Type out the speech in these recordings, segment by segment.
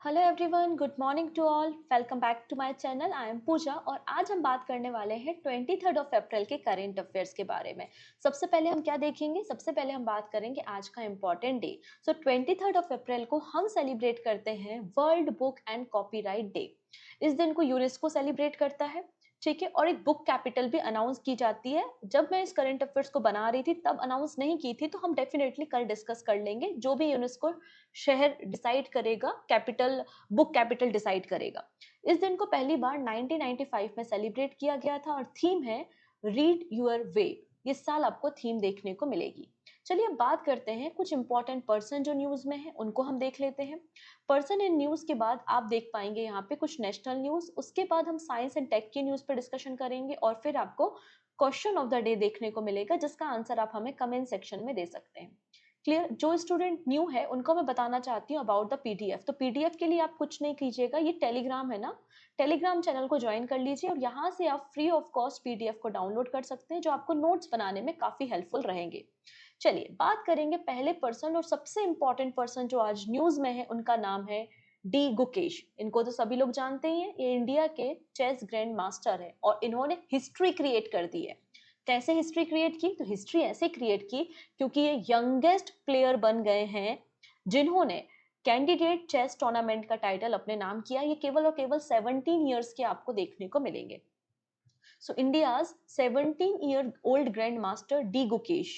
Hello everyone, good morning to all. Welcome back to my channel. I am Pooja और आज हम बात करने वाले हैं 23 ऑफ अप्रैल के करंट अफेयर्स के बारे में। सबसे पहले हम क्या देखेंगे? सबसे पहले हम बात करेंगे आज का इम्पॉर्टेंट डे। 23 ऑफ अप्रैल को हम सेलिब्रेट करते हैं world book and copyright day. इस दिन को यूनेस्को सेलिब्रेट करता है, ठीक है। और एक बुक कैपिटल भी अनाउंस की जाती है। जब मैं इस करंट अफेयर्स को बना रही थी तब अनाउंस नहीं की थी, तो हम डेफिनेटली कल डिस्कस कर लेंगे। जो भी यूनेस्को शहर डिसाइड करेगा, कैपिटल, बुक कैपिटल डिसाइड करेगा। इस दिन को पहली बार 1995 में सेलिब्रेट किया गया था और थीम है रीड यूर वे। इस साल आपको थीम देखने को मिलेगी। चलिए अब बात करते हैं कुछ इंपॉर्टेंट पर्सन जो न्यूज में है, उनको हम देख लेते हैं। पर्सन इन न्यूज के बाद आप देख पाएंगे यहाँ पे कुछ नेशनल न्यूज, उसके बाद हम साइंस एंड टेक की न्यूज पर डिस्कशन करेंगे और फिर आपको क्वेश्चन ऑफ द डे देखने को मिलेगा जिसका आंसर आप हमें कमेंट सेक्शन में दे सकते हैं। क्लियर? जो स्टूडेंट न्यू है उनको मैं बताना चाहती हूँ अबाउट द पीडीएफ। तो पीडीएफ के लिए आप कुछ नहीं कीजिएगा, ये टेलीग्राम है ना, टेलीग्राम चैनल को ज्वाइन कर लीजिए और यहाँ से आप फ्री ऑफ कॉस्ट पीडीएफ को डाउनलोड कर सकते हैं जो आपको नोट्स बनाने में काफी हेल्पफुल रहेंगे। चलिए बात करेंगे पहले पर्सन और सबसे इंपॉर्टेंट पर्सन जो आज न्यूज में है, उनका नाम है डी गुकेश। इनको तो सभी लोग जानते ही हैं, ये इंडिया के चेस ग्रैंड मास्टर है और इन्होंने हिस्ट्री क्रिएट कर दी है। कैसे हिस्ट्री क्रिएट की? तो हिस्ट्री ऐसे क्रिएट की क्योंकि ये यंगेस्ट प्लेयर बन गए हैं जिन्होंने कैंडिडेट चेस टूर्नामेंट का टाइटल अपने नाम किया। ये केवल और केवल 17 ईयर्स के आपको देखने को मिलेंगे। So India's 17-year-old grandmaster D. Gukesh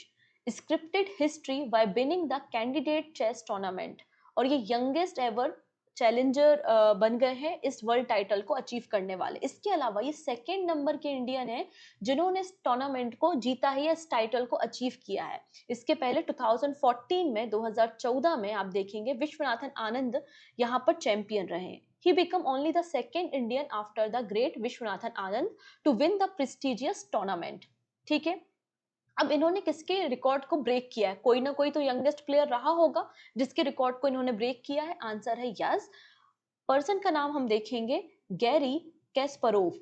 scripted history by winning the candidate chess tournament और ये यंगेस्ट एवर चैलेंजर बन गए हैं इस वर्ल्ड टाइटल को अचीव करने वाले। इसके अलावा ये सेकेंड नंबर के इंडियन है जिन्होंने इस टूर्नामेंट को जीता है, इस टाइटल को अचीव किया है। इसके पहले 2014 में, 2014 में आप देखेंगे विश्वनाथन आनंद यहाँ पर चैंपियन रहे। He became only the second Indian after the great Viswanathan Anand to win the prestigious tournament। ठीक है, अब इन्होंने किसके रिकॉर्ड को ब्रेक किया है? कोई ना कोई तो यंगेस्ट प्लेयर रहा होगा जिसके रिकॉर्ड को इन्होंने ब्रेक किया है। आंसर है यस। पर्सन का नाम हम देखेंगे गैरी कैस्परोव।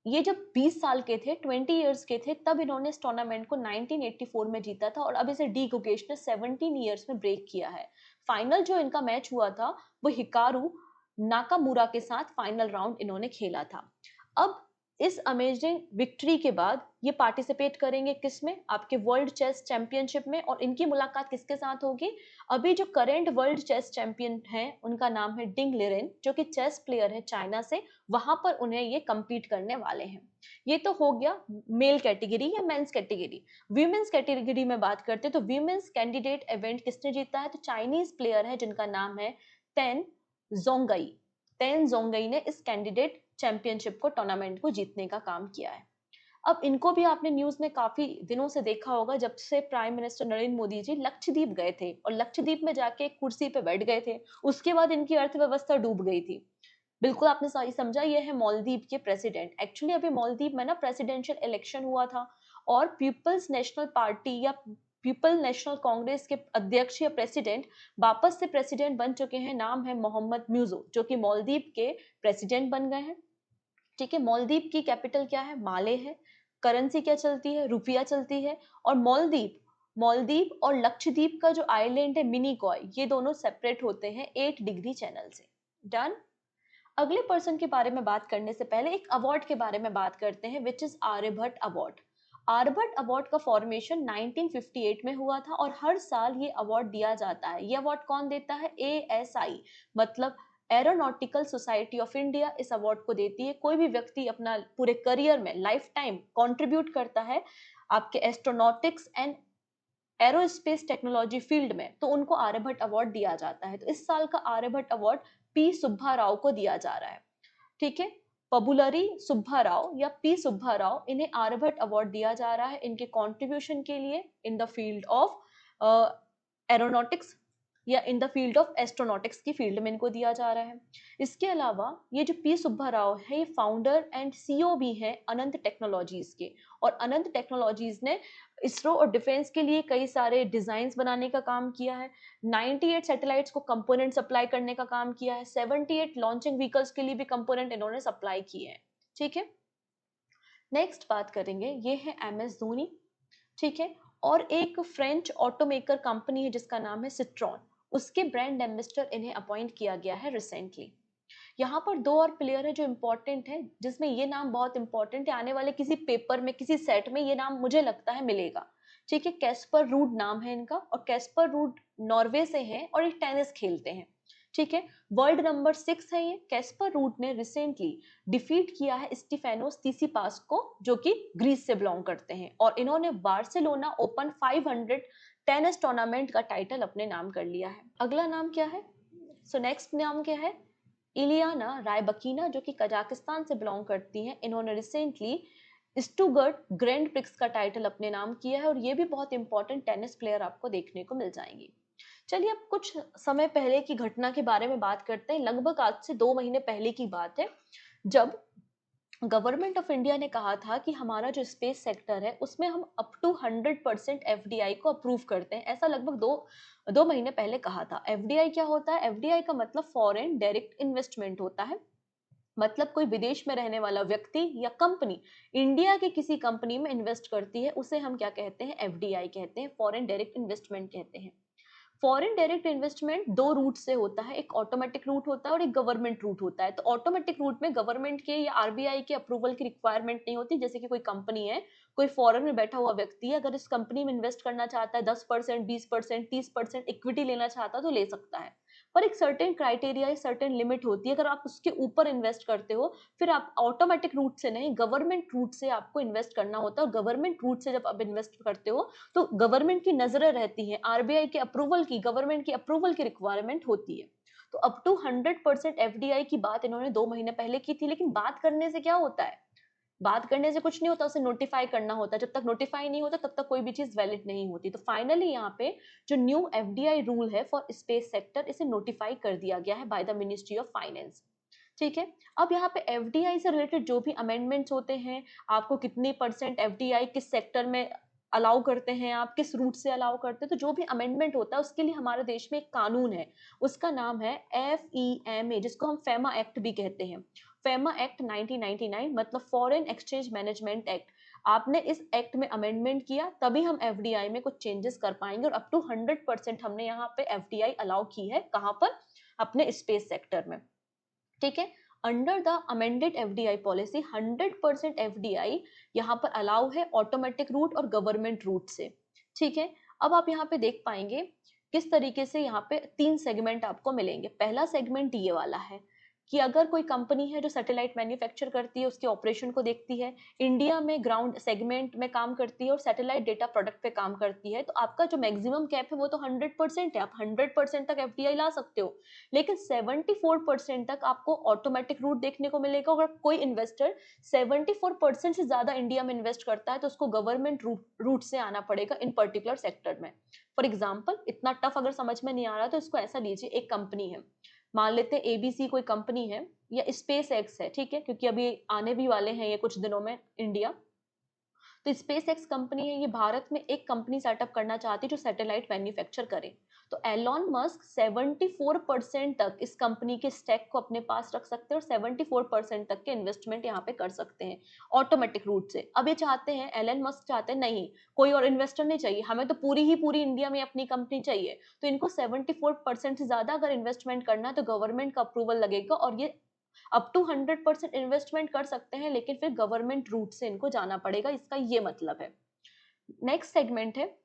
ये जब 20 साल के थे, 20 इयर्स के थे, तब इन्होंने इस टूर्नामेंट को 1984 में जीता था और अब इसे डी गुकेश ने 17 इयर्स में ब्रेक किया है। फाइनल जो इनका मैच हुआ था वो हिकारू नाकामुरा के साथ फाइनल राउंड इन्होंने खेला था। अब इस अमेजिंग विक्ट्री के बाद ये पार्टिसिपेट करेंगे किसमें? आपके वर्ल्ड चेस चैंपियनशिप में। और इनकी मुलाकात किसके साथ होगी? अभी जो करंट वर्ल्ड चेस चैंपियन हैं उनका नाम है डिंग लिरेन, जो कि चेस प्लेयर है चाइना से। वहां पर उन्हें ये compete करने वाले हैं। ये तो हो गया मेल कैटेगरी या मेंस कैटेगरी। वीमेंस कैटेगरी में बात करते हैं तो वीमेंस कैंडिडेट इवेंट किसने जीता है? तो चाइनीज प्लेयर है जिनका नाम है तेन जोंगई। तेन जोंगई ने इस कैंडिडेट चैंपियनशिप को, टूर्नामेंट को जीतने का काम किया है। अब इनको भी आपने न्यूज में काफी दिनों से देखा होगा, जब से प्राइम मिनिस्टर नरेंद्र मोदी जी लक्षद्वीप गए थे और लक्षद्वीप में जाके एक कुर्सी पे बैठ गए थे, उसके बाद इनकी अर्थव्यवस्था डूब गई थी। बिल्कुल आपने सही समझा, ये है मालदीव के प्रेसिडेंट। एक्चुअली अभी मालदीव में ना प्रेसिडेंशियल इलेक्शन हुआ था और पीपल्स नेशनल पार्टी या पीपल नेशनल कांग्रेस के अध्यक्ष या प्रेसिडेंट वापस से प्रेसिडेंट बन चुके हैं। नाम है मोहम्मद म्यूजो, जो कि मालदीव के प्रेसिडेंट बन गए हैं। ठीक है, मालदीव की कैपिटल क्या है? माले है। करेंसी क्या चलती है? रुपया चलती है। और मालदीव मालदीव और लक्षद्वीप का जो आइलैंड है मिनिकॉय, ये दोनों सेपरेट होते हैं 8 डिग्री चैनल से। डन। अगले पर्सन के बारे में बात करने से पहले एक अवार्ड के बारे में बात करते हैं, which is Aryabhatta award. Aryabhatta award का फॉर्मेशन 1958 में हुआ था और हर साल ये अवार्ड दिया जाता है। ये अवार्ड कौन देता है? एएसआई, मतलब एरोनॉटिकल सोसाइटी ऑफ इंडिया इस अवार्ड को देती है। कोई भी व्यक्ति अपना पूरे करियर में लाइफ टाइम कंट्रीब्यूट करता है आपके astronautics and aerospace technology field में, तो उनको आर्यभट्ट अवार्ड दिया जाता है। तो इस साल का आर्यभट्ट अवार्ड पी सुब्बा राव को दिया जा रहा है। ठीक है, पबुलरी सुब्बा राव या पी सुब्बा राव, इन्हें आर्यभट्ट अवार्ड दिया जा रहा है इनके कंट्रीब्यूशन के लिए in the field of aeronautics या in the field of astronautics की फील्ड में इनको दिया जा रहा है। इसके अलावा ये जो पी सुब्बा राव है, ये फाउंडर एंड सीईओ भी है अनंत टेक्नोलॉजीज के। और अनंत टेक्नोलॉजीज ने इसरो और डिफेंस के लिए कई सारे डिजाइन बनाने का काम किया है। 98 सैटेलाइट्स को कंपोनेंट सप्लाई करने का काम किया है। 78 लॉन्चिंग व्हीकल्स के लिए भी कंपोनेंट इन्होंने सप्लाई किए हैं। ठीक है, नेक्स्ट बात करेंगे, ये है एमएस धोनी। ठीक है, और एक फ्रेंच ऑटोमेकर कंपनी है जिसका नाम है सिट्रॉन। उसके ब्रांड एम्बेसडर इन्हें अपॉइंट किया गया है रिसेंटली। यहाँ पर दो और प्लेयर है जो इम्पोर्टेंट है, जिसमें ये नाम बहुत इंपॉर्टेंट है, आने वाले किसी पेपर में किसी सेट में ये नाम मुझे लगता है मिलेगा। ठीक है, कैस्पर रूड नाम है इनका, और कैस्पर रूड नॉर्वे से हैं और ये टेनिस खेलते हैं। ठीक है, वर्ल्ड नंबर 6 है ये। कैस्पर रूड ने रिसेंटली डिफीट किया है स्टीफेनोस तीसिपास को, जो कि ग्रीस से बिलोंग करते हैं, और इन्होंने बार्सिलोना ओपन 500 टेनिस टूर्नामेंट का टाइटल अपने नाम कर लिया है। अगला नाम क्या है? सो नेक्स्ट नाम क्या है? इलियाना रायबकीना, जो कि कजाकिस्तान से बिलोंग करती हैं। इन्होंने रिसेंटली स्टुगर्ट ग्रैंड प्रिक्स का टाइटल अपने नाम किया है, और ये भी बहुत इंपॉर्टेंट टेनिस प्लेयर आपको देखने को मिल जाएंगी। चलिए अब कुछ समय पहले की घटना के बारे में बात करते हैं। लगभग आज से 2 महीने पहले की बात है, जब गवर्नमेंट ऑफ इंडिया ने कहा था कि हमारा जो स्पेस सेक्टर है उसमें हम अप टू 100% एफडीआई को अप्रूव करते हैं। ऐसा लगभग दो महीने पहले कहा था। एफडीआई क्या होता है? एफडीआई का मतलब फॉरेन डायरेक्ट इन्वेस्टमेंट होता है। मतलब कोई विदेश में रहने वाला व्यक्ति या कंपनी इंडिया की किसी कंपनी में इन्वेस्ट करती है, उसे हम क्या कहते हैं? एफडीआई कहते हैं, फॉरेन डायरेक्ट इन्वेस्टमेंट कहते हैं। फॉरेन डायरेक्ट इन्वेस्टमेंट दो रूट से होता है, एक ऑटोमेटिक रूट होता है और एक गवर्नमेंट रूट होता है। तो ऑटोमेटिक रूट में गवर्नमेंट के या आरबीआई के अप्रूवल की रिक्वायरमेंट नहीं होती। जैसे कि कोई कंपनी है, कोई फॉरेन में बैठा हुआ व्यक्ति है, अगर इस कंपनी में इन्वेस्ट करना चाहता है, 10%, 20%, 30% इक्विटी लेना चाहता है तो ले सकता है। पर एक सर्टेन क्राइटेरिया, सर्टेन लिमिट होती है। अगर आप उसके ऊपर इन्वेस्ट करते हो, फिर आप ऑटोमेटिक रूट से नहीं, गवर्नमेंट रूट से आपको इन्वेस्ट करना होता है। और गवर्नमेंट रूट से जब आप इन्वेस्ट करते हो तो गवर्नमेंट की नजरें रहती हैं, आरबीआई के अप्रूवल की, गवर्नमेंट की अप्रूवल की रिक्वायरमेंट होती है। तो अप टू 100% एफडीआई की बात इन्होंने 2 महीने पहले की थी। लेकिन बात करने से क्या होता है? बात करने से कुछ नहीं होता, उसे नोटिफाई करना होता है। जब तक नोटिफाई नहीं होता तब तक कोई भी चीज वैलिड नहीं होती। तो फाइनली यहाँ पे जो न्यू एफडीआई रूल है फॉर स्पेस सेक्टर, इसे नोटिफाई कर दिया गया है by the ministry of finance. ठीक है, अब यहाँ पे एफडीआई से रिलेटेड जो भी अमेंडमेंट्स होते हैं, आपको कितनी परसेंट एफडीआई किस सेक्टर में अलाउ करते हैं, आप किस रूट से अलाउ करते हैं, तो जो भी अमेंडमेंट होता है उसके लिए हमारे देश में एक कानून है। उसका नाम है FEMA, जिसको हम फेमा एक्ट भी कहते हैं। फेमा एक्ट 1999, मतलब फॉरेन एक्सचेंज मैनेजमेंट एक्ट। आपने इस एक्ट में अमेंडमेंट किया तभी हम एफडीआई में कुछ चेंजेस कर पाएंगे, और अप टू 100% हमने यहाँ पे एफडीआई अलाउ की है। कहाँ पर? अपने स्पेस सेक्टर में। ठीक है, under the amended FDI policy 100% FDI यहाँ पर अलाउ है ऑटोमेटिक रूट और गवर्नमेंट रूट से। ठीक है, अब आप यहाँ पे देख पाएंगे किस तरीके से यहाँ पे 3 सेगमेंट आपको मिलेंगे। पहला सेगमेंट ये वाला है कि अगर कोई कंपनी है जो सैटेलाइट मैन्युफैक्चर करती है, उसके ऑपरेशन को देखती है, इंडिया में ग्राउंड सेगमेंट में काम करती है और सैटेलाइट डेटा प्रोडक्ट पे काम करती है, तो आपका जो मैक्सिमम कैप है वो तो 100% है। आप 100% तक एफडीआई ला सकते हो, लेकिन 74% तक आपको ऑटोमेटिक रूट देखने को मिलेगा। अगर कोई इन्वेस्टर 74% से ज्यादा इंडिया में इन्वेस्ट करता है तो उसको गवर्नमेंट रूट से आना पड़ेगा इन पर्टिकुलर सेक्टर में। फॉर एग्जाम्पल, इतना टफ अगर समझ में नहीं आ रहा तो इसको ऐसा लीजिए, एक कंपनी है, मान लेते हैं एबीसी कोई कंपनी है, या स्पेस एक्स है। ठीक है, क्योंकि अभी आने भी वाले हैं ये कुछ दिनों में इंडिया। तो स्पेस एक्स कंपनी है, ये भारत में एक कंपनी सेटअप करना चाहती है जो सैटेलाइट मैन्युफैक्चर करे। तो एलॉन मस्क 74% तक इस कंपनी के स्टैक को अपने पास रख सकते हैं और 74% तक के इन्वेस्टमेंट यहाँ पे कर सकते हैं ऑटोमेटिक रूट से। अब ये चाहते हैं, एलन मस्क चाहते हैं नहीं, कोई और इन्वेस्टर नहीं चाहिए, हमें तो पूरी ही पूरी इंडिया में अपनी कंपनी चाहिए। तो इनको 74% से ज्यादा अगर इन्वेस्टमेंट करना है तो गवर्नमेंट का अप्रूवल लगेगा, और ये अप टू 100% इन्वेस्टमेंट कर सकते हैं, लेकिन फिर गवर्नमेंट रूट से इनको जाना पड़ेगा। इसका ये मतलब है। नेक्स्ट सेगमेंट है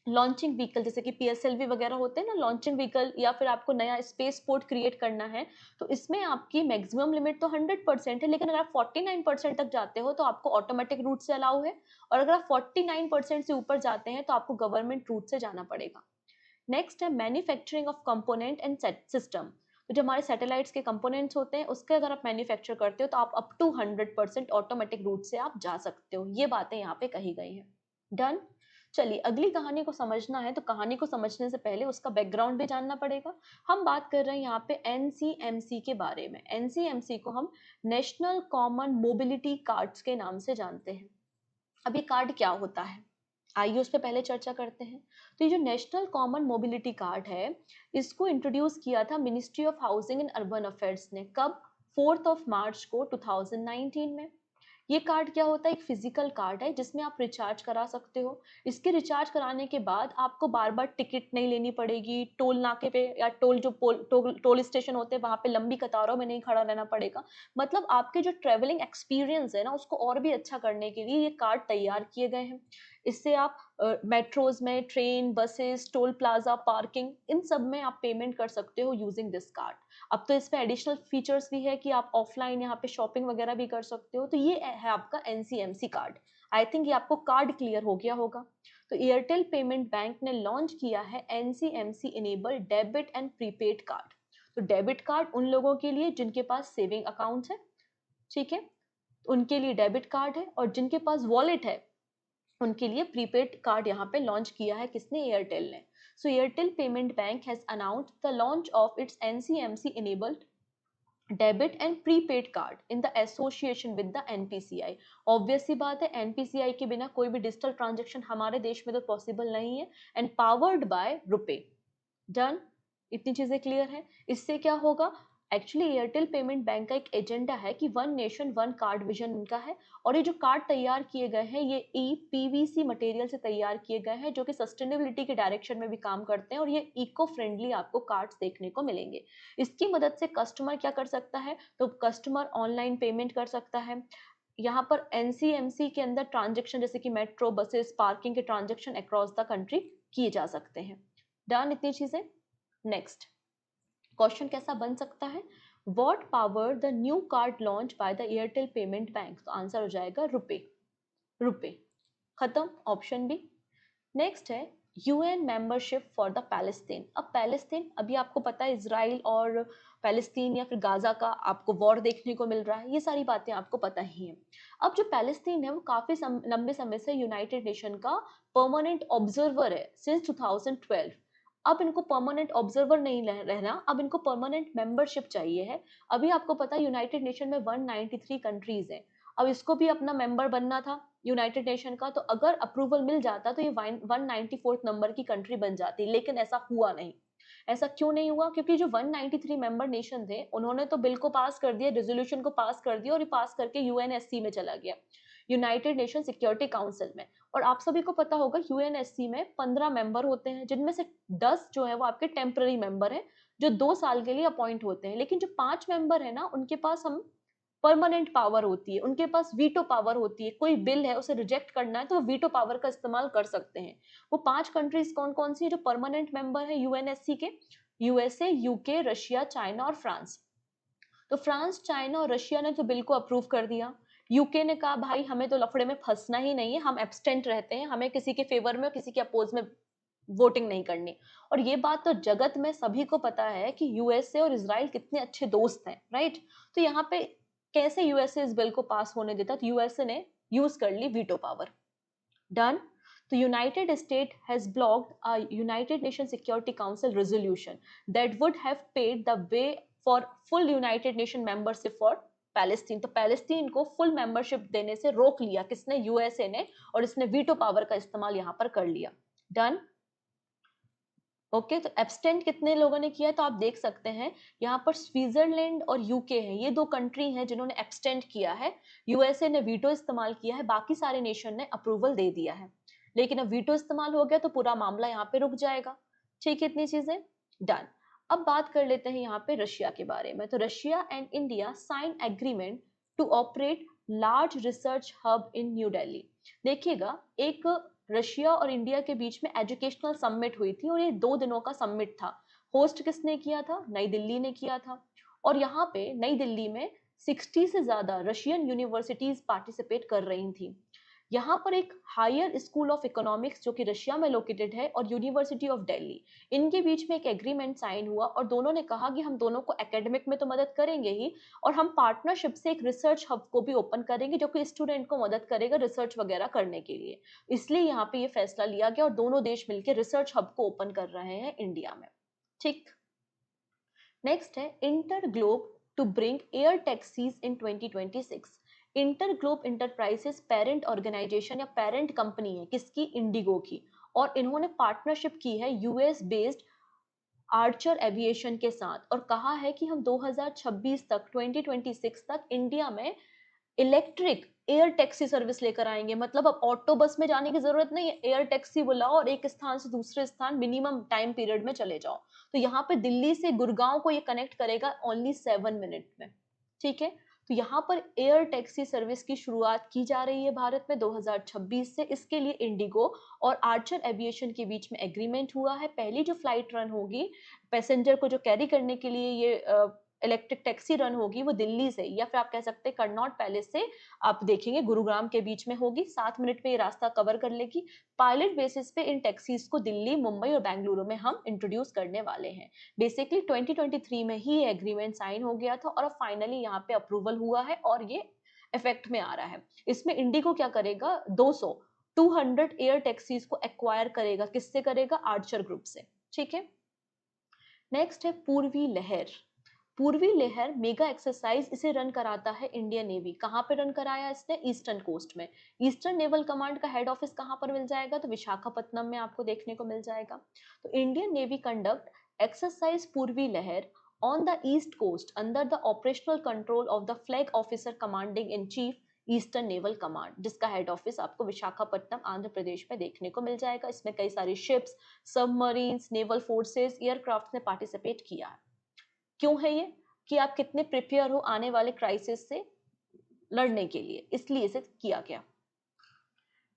लॉन्चिंग व्हीकल, जैसे कि पीएसएलवी वगैरह होते हैं ना, लॉन्चिंग व्हीकल, या फिर आपको नया स्पेस पोर्ट क्रिएट करना है, तो इसमें आपकी मैक्सिमम लिमिट तो 100% है, लेकिन अगर आप 49% तक जाते हो तो आपको ऑटोमेटिक रूट से अलाउ है, और अगर आप 49% से ऊपर जाते हैं तो आपको गवर्नमेंट रूट से जाना पड़ेगा। नेक्स्ट है manufacturing of component and system. तो जो हमारे सैटेलाइट्स के कंपोनेंट्स होते हैं उसके अगर आप मैन्युफैक्चर करते हो तो आप अप टू 100% ऑटोमेटिक रूट से आप जा सकते हो। ये बातें यहाँ पे कही गई हैं। डन। चलिए अगली कहानी को समझना है, तो कहानी को समझने से पहले उसका बैकग्राउंड भी जानना पड़ेगा। हम बात कर रहे हैं यहाँ पे एनसीएमसी के बारे में। एनसीएमसी को हम नेशनल कॉमन मोबिलिटी कार्ड्स के नाम से जानते हैं। अब ये कार्ड क्या होता है, आइए उस पर पहले चर्चा करते हैं। तो ये जो नेशनल कॉमन मोबिलिटी कार्ड है, इसको इंट्रोड्यूस किया था ministry of housing and urban affairs ने। कब? 4 मार्च को 2019 में। ये कार्ड क्या होता है, एक फिजिकल कार्ड है जिसमें आप रिचार्ज करा सकते हो। इसके रिचार्ज कराने के बाद आपको बार बार टिकट नहीं लेनी पड़ेगी, टोल नाके पे या टोल जो टोल स्टेशन होते हैं वहां पे लंबी कतारों में नहीं खड़ा रहना पड़ेगा। मतलब आपके जो ट्रेवलिंग एक्सपीरियंस है ना उसको और भी अच्छा करने के लिए ये कार्ड तैयार किए गए हैं। इससे आप मेट्रोज में, train, buses, toll plaza, parking, इन सब में आप पेमेंट कर सकते हो यूजिंग दिस कार्ड। अब तो इसमें एडिशनल फीचर्स भी है कि आप ऑफलाइन यहाँ पे शॉपिंग वगैरह भी कर सकते हो। तो ये है आपका एनसीएमसी कार्ड। आई थिंक ये आपको कार्ड क्लियर हो गया होगा। तो एयरटेल पेमेंट बैंक ने लॉन्च किया है NCMC enable debit and prepaid card. तो डेबिट कार्ड उन लोगों के लिए जिनके पास सेविंग अकाउंट है, ठीक है, उनके लिए डेबिट कार्ड है, और जिनके पास वॉलेट है उनके लिए प्रीपेड कार्ड यहाँ पे लॉन्च किया है किसने, एयरटेल ने। So Airtel payment bank has announced the launch of its NCMC enabled debit and prepaid card in the association with the NPCI. Obvious सी बात है, एनपीसीआई के बिना कोई भी डिजिटल ट्रांजेक्शन हमारे देश में तो पॉसिबल नहीं है। And powered by RuPay. Done, इतनी चीजें क्लियर है। इससे क्या होगा, एक्चुअली एयरटेल पेमेंट बैंक का एक एजेंडा है कि one nation one card vision इनका है। और ये जो कार्ड तैयार किए गए हैं ये ई पीवीसी मटेरियल से तैयार किए गए हैं जो कि सस्टेनेबिलिटी के डायरेक्शन में भी काम करते हैं, और ये इको फ्रेंडली आपको कार्ड्स देखने को मिलेंगे। इसकी मदद से कस्टमर क्या कर सकता है, तो कस्टमर ऑनलाइन पेमेंट कर सकता है। यहाँ पर एनसीएमसी के अंदर ट्रांजेक्शन जैसे कि मेट्रो, बसेस, पार्किंग के ट्रांजेक्शन अक्रॉस द कंट्री किए जा सकते हैं। डन, इतनी चीजें। नेक्स्ट क्वेश्चन कैसा बन सकता है, what power the new card launch by the Airtel payment bank. तो आंसर हो जाएगा रुपे। रुपे खत्म, ऑप्शन बी। नेक्स्ट है UN membership for the Palestine. अब पैलेस्तीन, अभी आपको पता है इजराइल और पैलेस्तीन या फिर गाजा का आपको वॉर देखने को मिल रहा है, ये सारी बातें आपको पता ही है। अब जो पैलेस्तीन है वो काफी लंबे समय से यूनाइटेड नेशन का परमानेंट ऑब्जर्वर है सिंस 2012। अब इनको परमानेंट ऑब्जर्वर नहीं रहना, अब इनको परमानेंट मेंबरशिप चाहिए है। अभी आपको पता है यूनाइटेड नेशन में 193 कंट्रीज हैं। अब इसको भी अपना मेंबर बनना था यूनाइटेड नेशन का, तो अगर अप्रूवल मिल जाता तो ये 194th नंबर की कंट्री बन जाती, लेकिन ऐसा हुआ नहीं। ऐसा क्यों नहीं हुआ, क्योंकि जो 193 मेंबर नेशन थे उन्होंने तो बिल को पास कर दिया, रेजोल्यूशन को पास कर दिया, और ये पास करके यूएनएससी में चला गया, यूनाइटेड नेशन सिक्योरिटी काउंसिल में। और आप सभी को पता होगा यूएनएससी में 15 मेंबर होते हैं, जिनमें से 10 जो है वो आपके टेम्पररी मेंबर हैं जो 2 साल के लिए अपॉइंट होते हैं। लेकिन जो 5 मेंबर है ना उनके पास हम परमानेंट पावर होती है, उनके पास वीटो पावर होती है। कोई बिल है उसे रिजेक्ट करना है तो वो वीटो पावर का इस्तेमाल कर सकते हैं। वो 5 कंट्रीज कौन कौन सी है जो परमानेंट मेंबर है यूएनएससी के, यूएसए, यूके, रशिया, चाइना और फ्रांस। तो फ्रांस, चाइना और रशिया ने तो बिल को अप्रूव कर दिया। यूके ने कहा भाई हमें तो लफड़े में फंसना ही नहीं है, हम एब्सटेंट रहते हैं, हमें किसी के फेवर में और किसी के अपोज में वोटिंग नहीं करनी। और ये बात तो जगत में सभी को पता है कि यूएसए और इजराइल कितने अच्छे दोस्त हैं, राइट। तो यहाँ पे कैसे यूएसए इस बिल को पास होने देता, तो यूएसए ने यूज कर ली वीटो पावर। डन। तो United state has blocked a United nation security council resolution that would have paid the way for full United nation membership for Palestine. तो पैलेस्टीन को फुल मेंबरशिप देने से रोक लिया किसने, यूएसए ने, और इसने वीटो पावर का इस्तेमाल यहाँ पर कर लिया। डन। ओके, तो एब्सटेंट कितने लोगों ने किया, तो आप देख सकते हैं यहाँ पर स्विट्जरलैंड और यूके है, ये 2 कंट्री हैं जिन्होंने एब्सटेंट किया है। यूएसए ने वीटो इस्तेमाल किया है, बाकी सारे नेशन ने अप्रूवल दे दिया है। लेकिन अब वीटो इस्तेमाल हो गया तो पूरा मामला यहाँ पे रुक जाएगा। ठीक है, इतनी चीजें। डन। अब बात कर लेते हैं यहाँ पे रशिया के बारे में। तो Russia and India sign agreement to operate large research hub in New Delhi. देखिएगा, एक रशिया और इंडिया के बीच में एजुकेशनल समिट हुई थी, और ये 2 दिनों का समिट था। होस्ट किसने किया था, नई दिल्ली ने किया था। और यहाँ पे नई दिल्ली में 60 से ज्यादा रशियन यूनिवर्सिटीज पार्टिसिपेट कर रही थी। यहाँ पर एक हायर स्कूल ऑफ इकोनॉमिक्स जो कि रशिया में लोकेटेड है, और यूनिवर्सिटी ऑफ दिल्ली, इनके बीच में एक एग्रीमेंट साइन हुआ, और दोनों ने कहा कि हम दोनों को एकेडमिक में तो मदद करेंगे ही, और हम पार्टनरशिप से एक रिसर्च हब को भी ओपन करेंगे जो कि स्टूडेंट को मदद करेगा रिसर्च वगैरह करने के लिए। इसलिए यहाँ पे ये फैसला लिया गया, और दोनों देश मिलकर रिसर्च हब को ओपन कर रहे हैं इंडिया में। ठीक। नेक्स्ट है InterGlobe to bring air taxis in 2026। InterGlobe Enterprises parent organisation या पेरेंट कंपनी है किसकी, इंडिगो की, और इन्होंने पार्टनरशिप की है यूएस बेस्ड आर्चर एविएशन के साथ, और कहा है कि हम 2026 तक 2026 तक इंडिया में इलेक्ट्रिक एयर टैक्सी सर्विस लेकर आएंगे, मतलब अब ऑटो बस में जाने की जरूरत नहीं है, एयर टैक्सी बुलाओ और एक स्थान से दूसरे स्थान मिनिमम टाइम पीरियड में चले जाओ। तो यहाँ पे दिल्ली से गुड़गांव को ये कनेक्ट करेगा ओनली 7 मिनट में। ठीक है, तो यहाँ पर एयर टैक्सी सर्विस की शुरुआत की जा रही है भारत में 2026 से। इसके लिए इंडिगो और आर्चर एविएशन के बीच में एग्रीमेंट हुआ है। पहली जो फ्लाइट रन होगी पैसेंजर को जो कैरी करने के लिए ये इलेक्ट्रिक टैक्सी रन होगी, वो दिल्ली से या फिर आप कह सकते हैं कनॉट पैलेस से आप देखेंगे गुरुग्राम के बीच में होगी। 7 मिनट में ये रास्ता कवर कर लेगी। पायलट बेसिस पे इन टैक्सीज को दिल्ली, मुंबई और बेंगलुरु में हम इंट्रोड्यूस करने वाले हैं। बेसिकली 2023 में ही ये एग्रीमेंट साइन हो गया था और अब फाइनली यहाँ पे अप्रूवल हुआ है और ये इफेक्ट में आ रहा है। इसमें इंडिगो क्या करेगा, 200 एयर टैक्सीज को एक्वायर करेगा। किससे करेगा, आर्चर ग्रुप से। ठीक है, नेक्स्ट है पूर्वी लहर। पूर्वी लहर मेगा एक्सरसाइज इसे रन कराता है इंडियन नेवी। कहाँ पे रन कराया इसने, ईस्टर्न कोस्ट में। ईस्टर्न नेवल कमांड का हेड ऑफिस कहाँ पर मिल जाएगा, तो विशाखापट्टनम में आपको देखने को मिल जाएगा। तो Indian navy conduct exercise Purvi Lahar on the east coast under the operational control of the flag officer commanding in chief Eastern Naval Command, जिसका हेड ऑफिस आपको विशाखापट्टनम आंध्र प्रदेश में देखने को मिल जाएगा। इसमें कई सारी ships, submarines, naval forces, aircraft ने पार्टिसिपेट किया है। क्यों है ये, कि आप कितने प्रिपेयर हो आने वाले क्राइसिस से लड़ने के लिए, इसलिए इसे किया गया।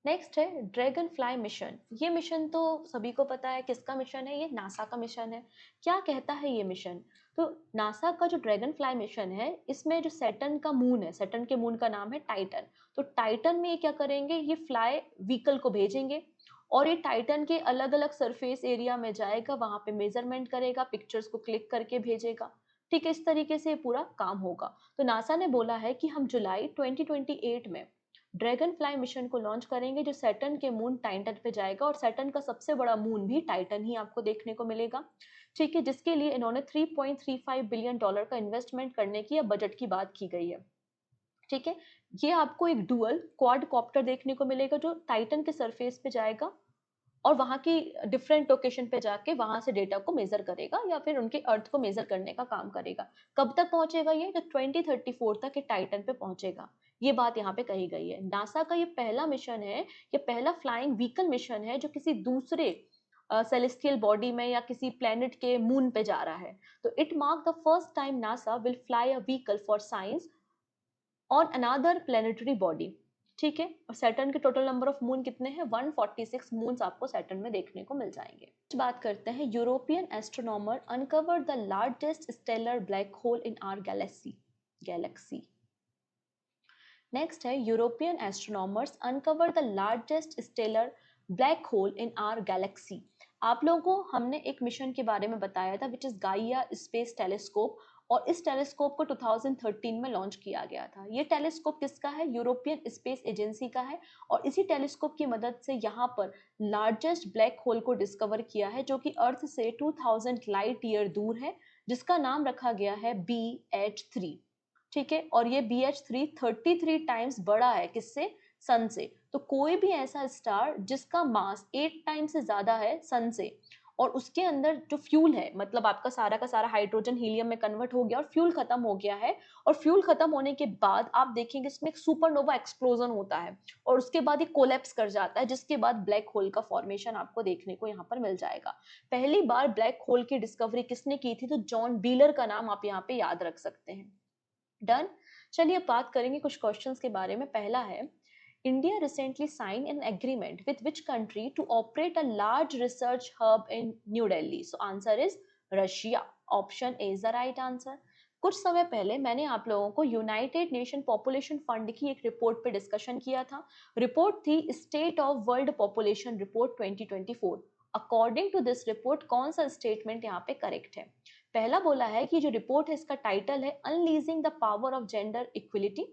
नेक्स्ट है ड्रैगन फ्लाई मिशन। ये मिशन तो सभी को पता है किसका मिशन है, ये नासा का मिशन है। क्या कहता है ये मिशन, तो नासा का जो ड्रैगन फ्लाई मिशन है, इसमें जो सैटर्न का मून है, सैटर्न के मून का नाम है टाइटन। तो टाइटन में ये क्या करेंगे, ये फ्लाई व्हीकल को भेजेंगे और ये टाइटन के अलग अलग सरफेस एरिया में जाएगा, वहां पे मेजरमेंट करेगा, पिक्चर्स को क्लिक करके भेजेगा। ठीक है, इस तरीके से पूरा काम होगा। तो नासा ने बोला है कि हम जुलाई 2028 में ड्रैगन फ्लाई मिशन को लॉन्च करेंगे, जो सैटर्न के मून टाइटन पे जाएगा और सैटर्न का सबसे बड़ा मून भी टाइटन ही आपको देखने को मिलेगा। ठीक है, जिसके लिए इन्होंने $3.35 बिलियन का इन्वेस्टमेंट करने की बजट की बात की गई है। ठीक है, ये आपको एक डुअल क्वाड कॉप्टर देखने को मिलेगा जो टाइटन के सरफेस पे जाएगा और वहां की डिफरेंट लोकेशन पे जाके वहां से डेटा को मेजर करेगा या फिर उनके अर्थ को मेजर करने का काम करेगा। कब तक पहुंचेगा ये, तो 2034 तक ये टाइटन पे पहुंचेगा। ये बात यहाँ पे कही गई है। नासा का ये पहला मिशन है, ये पहला फ्लाइंग व्हीकल मिशन है जो किसी दूसरे सेलेस्टियल बॉडी में या किसी प्लेनेट के मून पे जा रहा है। तो it mark the first time NASA will fly a vehicle for science on another planetary body. ठीक है, और सैटर्न के टोटल नंबर ऑफ मून कितने हैं, 146 मून्स आपको सैटर्न में देखने को मिल जाएंगे। बात करते हैं, European astronomer uncover the largest stellar black hole in our galaxy. Next है, European astronomers uncover the largest stellar black hole in our galaxy. आप लोगों को हमने एक मिशन के बारे में बताया था विच इज गाइया स्पेस टेलीस्कोप, और इस टेलीस्कोप को 2013 में लॉन्च किया गया था। ये टेलीस्कोप किसका है, यूरोपियन स्पेस एजेंसी का है। और इसी टेलीस्कोप की मदद से यहाँ पर लार्जेस्ट ब्लैक होल को डिस्कवर किया है जो कि अर्थ से 2000 लाइट ईयर दूर है, जिसका नाम रखा गया है BH3। ठीक है, और ये BH3 33 टाइम्स बड़ा है किससे, सन से। तो कोई भी ऐसा स्टार जिसका मास 8 टाइम से ज्यादा है सन से और उसके अंदर जो फ्यूल है, मतलब आपका सारा का सारा हाइड्रोजन हीलियम में कन्वर्ट हो गया और फ्यूल खत्म हो गया है, और फ्यूल खत्म होने के बाद आप देखेंगे इसमें एक सुपरनोवा एक्सप्लोजन होता है और उसके बाद ये कोलैप्स कर जाता है, जिसके बाद ब्लैक होल का फॉर्मेशन आपको देखने को यहाँ पर मिल जाएगा। पहली बार ब्लैक होल की डिस्कवरी किसने की थी, तो जॉन बीलर का नाम आप यहाँ पे याद रख सकते हैं। डन। चलिए अब बात करेंगे कुछ क्वेश्चंस के बारे में। पहला है, India recently signed an agreement with which country to operate a large research hub in New Delhi? So answer is Russia. Option A is the right answer. कुछ समय पहले मैंने आप लोगों को यूनाइटेड नेशन पॉपुलेशन फंड की एक report पे डिस्कशन किया था। रिपोर्ट थी state of world population report 2024। According to this report कौन सा स्टेटमेंट यहाँ पे करेक्ट है? पहला बोला है कि जो रिपोर्ट है इसका टाइटल है unleashing the power of gender equality,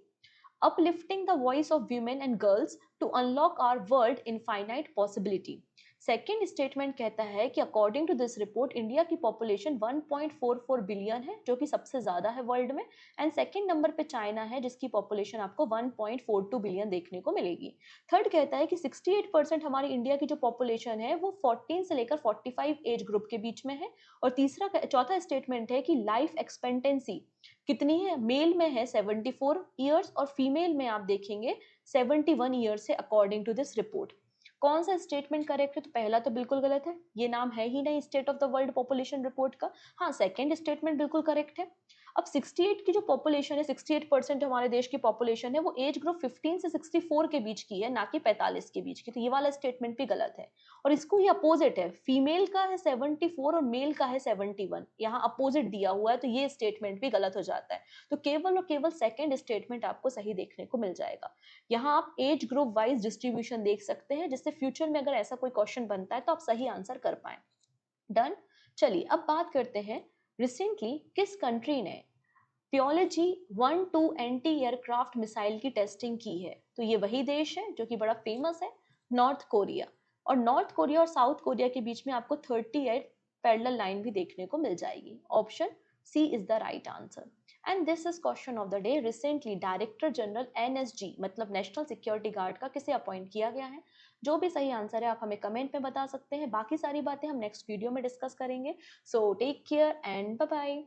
uplifting the voice of women and girls to unlock our world infinite possibility. Second statement कहता है कि according to this report India की पॉपुलेशन 1.44 बिलियन है, जो कि सबसे ज्यादा है वर्ल्ड में। एंड सेकेंड नंबर पे चाइना है, जिसकी पॉपुलेशन आपको 1.42 बिलियन देखने को मिलेगी। थर्ड कहता है कि 68% हमारी इंडिया की जो पॉपुलेशन है वो 14 से लेकर 45 एज ग्रुप के बीच में है। और चौथा स्टेटमेंट है कि लाइफ एक्सपेक्टेंसी कितनी है, मेल में है 74 ईयर्स और फीमेल में आप देखेंगे 71 ईयर्स है अकॉर्डिंग टू दिस रिपोर्ट। कौन सा स्टेटमेंट करेक्ट है? तो पहला तो बिल्कुल गलत है, ये नाम है ही नहीं state of the world population report का। हाँ, सेकंड स्टेटमेंट बिल्कुल करेक्ट है। अब 68 की जो पॉपुलेशन है, 68% हमारे देश की पॉपुलेशन है, वो एज ग्रुप 15 से 64 के बीच की है, ना कि 45 के बीच की। तो ये वाला स्टेटमेंट भी गलत है। और इसको ये अपोजिट है, फीमेल का है 74 और मेल का है 71, यहाँ अपोजिट दिया हुआ है, तो ये स्टेटमेंट भी गलत हो जाता है। तो केवल और केवल सेकेंड स्टेटमेंट आपको सही देखने को मिल जाएगा। यहाँ आप एज ग्रुप वाइज डिस्ट्रीब्यूशन देख सकते हैं, जिससे फ्यूचर में अगर ऐसा कोई क्वेश्चन बनता है तो आप सही आंसर कर पाए। डन। चलिए अब बात करते हैं, रिसेंटली किस कंट्री ने थियोलॉजी 1-2 एंटी एयरक्राफ्ट मिसाइल की टेस्टिंग की है? तो ये वही देश है जो कि बड़ा फेमस है, नॉर्थ कोरिया। और नॉर्थ कोरिया और साउथ कोरिया के बीच में आपको 38 पैरेलल लाइन भी देखने को मिल जाएगी। Option C is the right answer. And this is question of the day. Recently director general NSG मतलब नेशनल सिक्योरिटी गार्ड का किसे अपॉइंट किया गया है? जो भी सही आंसर है आप हमें कमेंट में बता सकते हैं, बाकी सारी बातें हम नेक्स्ट वीडियो में डिस्कस करेंगे। So take care and bye bye.